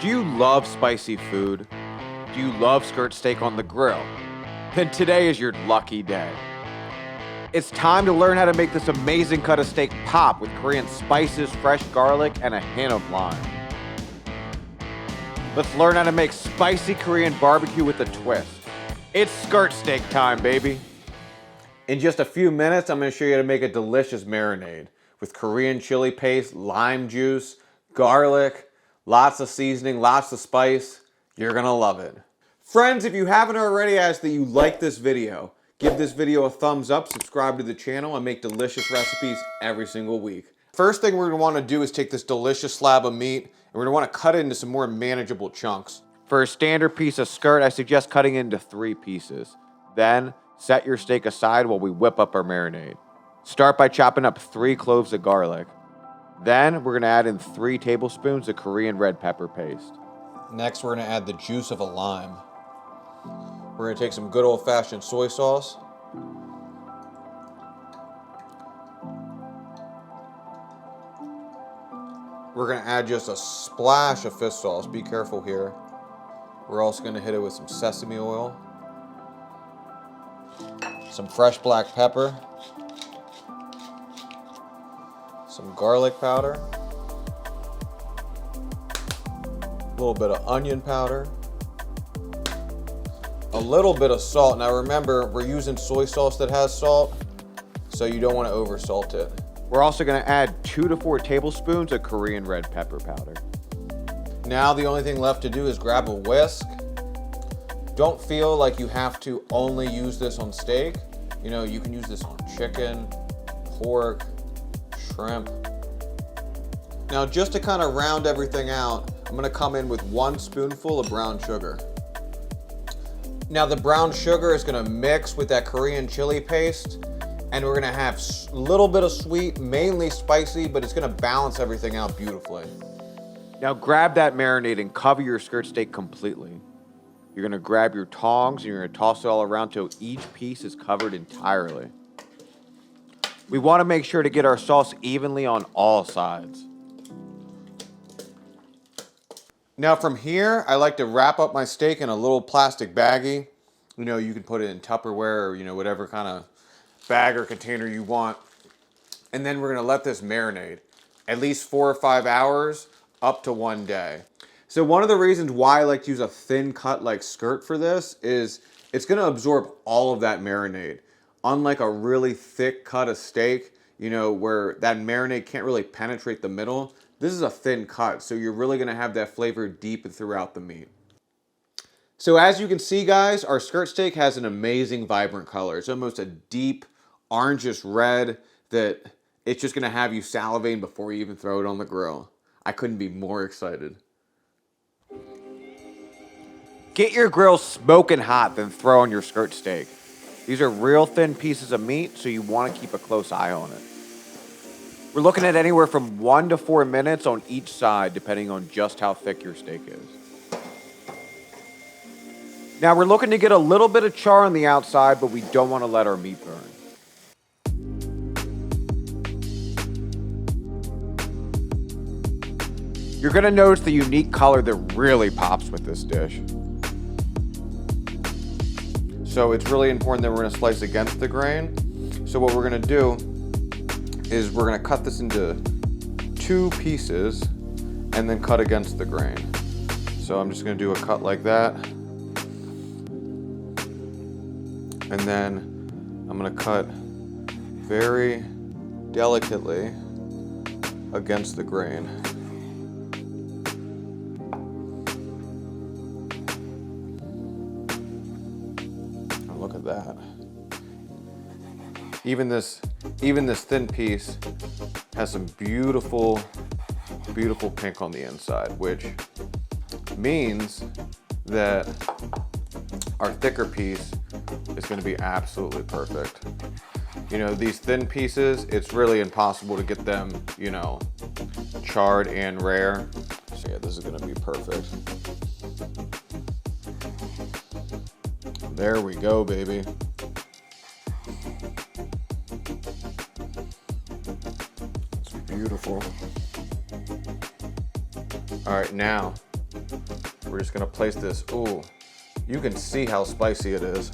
Do you love spicy food? Do you love skirt steak on the grill? Then today is your lucky day. It's time to learn how to make this amazing cut of steak pop with Korean spices, fresh garlic, and a hint of lime. Let's learn how to make spicy Korean barbecue with a twist. It's skirt steak time, baby. In just a few minutes, I'm going to show you how to make a delicious marinade with Korean chili paste, lime juice, garlic, lots of seasoning, lots of spice. You're gonna love it. Friends, if you haven't already, I ask that you like this video. Give this video a thumbs up, subscribe to the channel, and make delicious recipes every single week. First thing we're gonna wanna do is take this delicious slab of meat, and we're gonna wanna cut it into some more manageable chunks. For a standard piece of skirt, I suggest cutting it into 3 pieces. Then, set your steak aside while we whip up our marinade. Start by chopping up 3 cloves of garlic. Then we're gonna add in 3 tablespoons of Korean red pepper paste. Next, we're gonna add the juice of a lime. We're gonna take some good old-fashioned soy sauce. We're gonna add just a splash of fish sauce. Be careful here. We're also gonna hit it with some sesame oil, some fresh black pepper, some garlic powder, a little bit of onion powder, a little bit of salt. Now remember, we're using soy sauce that has salt, so you don't want to over salt it. We're also going to add 2 to 4 tablespoons of Korean red pepper powder. Now the only thing left to do is grab a whisk. Don't feel like you have to only use this on steak. You know, you can use this on chicken, pork, shrimp. Now just to kind of round everything out, I'm gonna come in with 1 spoonful of brown sugar. Now the brown sugar is gonna mix with that Korean chili paste, and we're gonna have a little bit of sweet, mainly spicy, but it's gonna balance everything out beautifully. Now grab that marinade and cover your skirt steak completely. You're gonna grab your tongs and you're gonna toss it all around till each piece is covered entirely. We wanna make sure to get our sauce evenly on all sides. Now from here, I like to wrap up my steak in a little plastic baggie. You know, you can put it in Tupperware or, you know, whatever kind of bag or container you want. And then we're gonna let this marinate at least 4 or 5 hours, up to 1 day. So one of the reasons why I like to use a thin cut like skirt for this is it's gonna absorb all of that marinade. Unlike a really thick cut of steak, you know, where that marinade can't really penetrate the middle, this is a thin cut, so you're really gonna have that flavor deep throughout the meat. So as you can see, guys, our skirt steak has an amazing vibrant color. It's almost a deep orangish red that it's just gonna have you salivating before you even throw it on the grill. I couldn't be more excited. Get your grill smoking hot, then throw on your skirt steak. These are real thin pieces of meat, so you want to keep a close eye on it. We're looking at anywhere from 1 to 4 minutes on each side, depending on just how thick your steak is. Now we're looking to get a little bit of char on the outside, but we don't want to let our meat burn. You're going to notice the unique color that really pops with this dish. So it's really important that we're gonna slice against the grain. So what we're gonna do is we're gonna cut this into 2 pieces and then cut against the grain. So I'm just gonna do a cut like that. And then I'm gonna cut very delicately against the grain. Look at that. Even this thin piece has some beautiful, beautiful pink on the inside, which means that our thicker piece is going to be absolutely perfect. You know, these thin pieces, it's really impossible to get them, you know, charred and rare. So yeah, this is going to be perfect. There we go, baby. It's beautiful. All right, now We're just gonna place this. Ooh, you can see how spicy it is.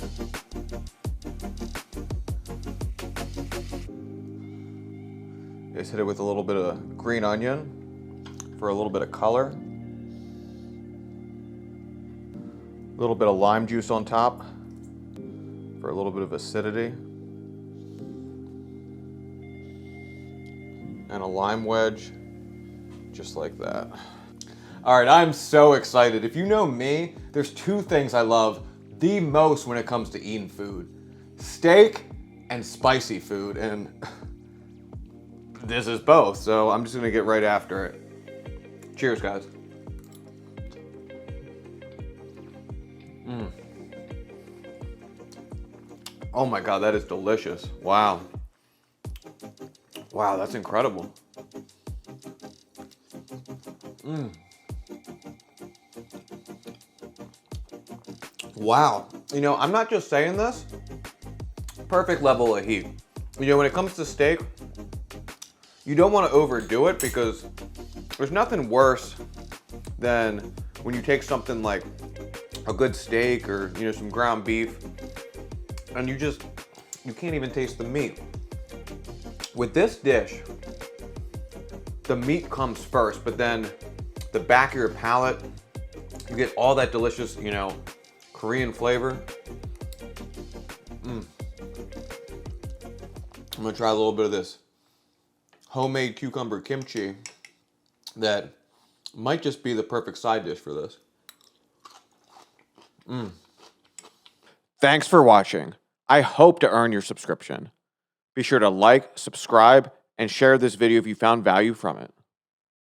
Just hit it with a little bit of green onion for a little bit of color. A little bit of lime juice on top for a little bit of acidity. And a lime wedge, just like that. All right, I'm so excited. If you know me, there's two things I love the most when it comes to eating food: steak and spicy food, and this is both, so I'm just gonna get right after it. Cheers, guys. Oh my God, that is delicious. Wow. Wow, that's incredible. Wow. You know, I'm not just saying this. Perfect level of heat. You know, when it comes to steak, you don't want to overdo it because there's nothing worse than when you take something like a good steak or, you know, some ground beef and you can't even taste the meat. With this dish, the meat comes first, but then the back of your palate, you get all that delicious, you know, Korean flavor. I'm gonna try a little bit of this homemade cucumber kimchi that might just be the perfect side dish for this. Thanks for watching. I hope to earn your subscription. Be sure to like, subscribe, and share this video if you found value from it.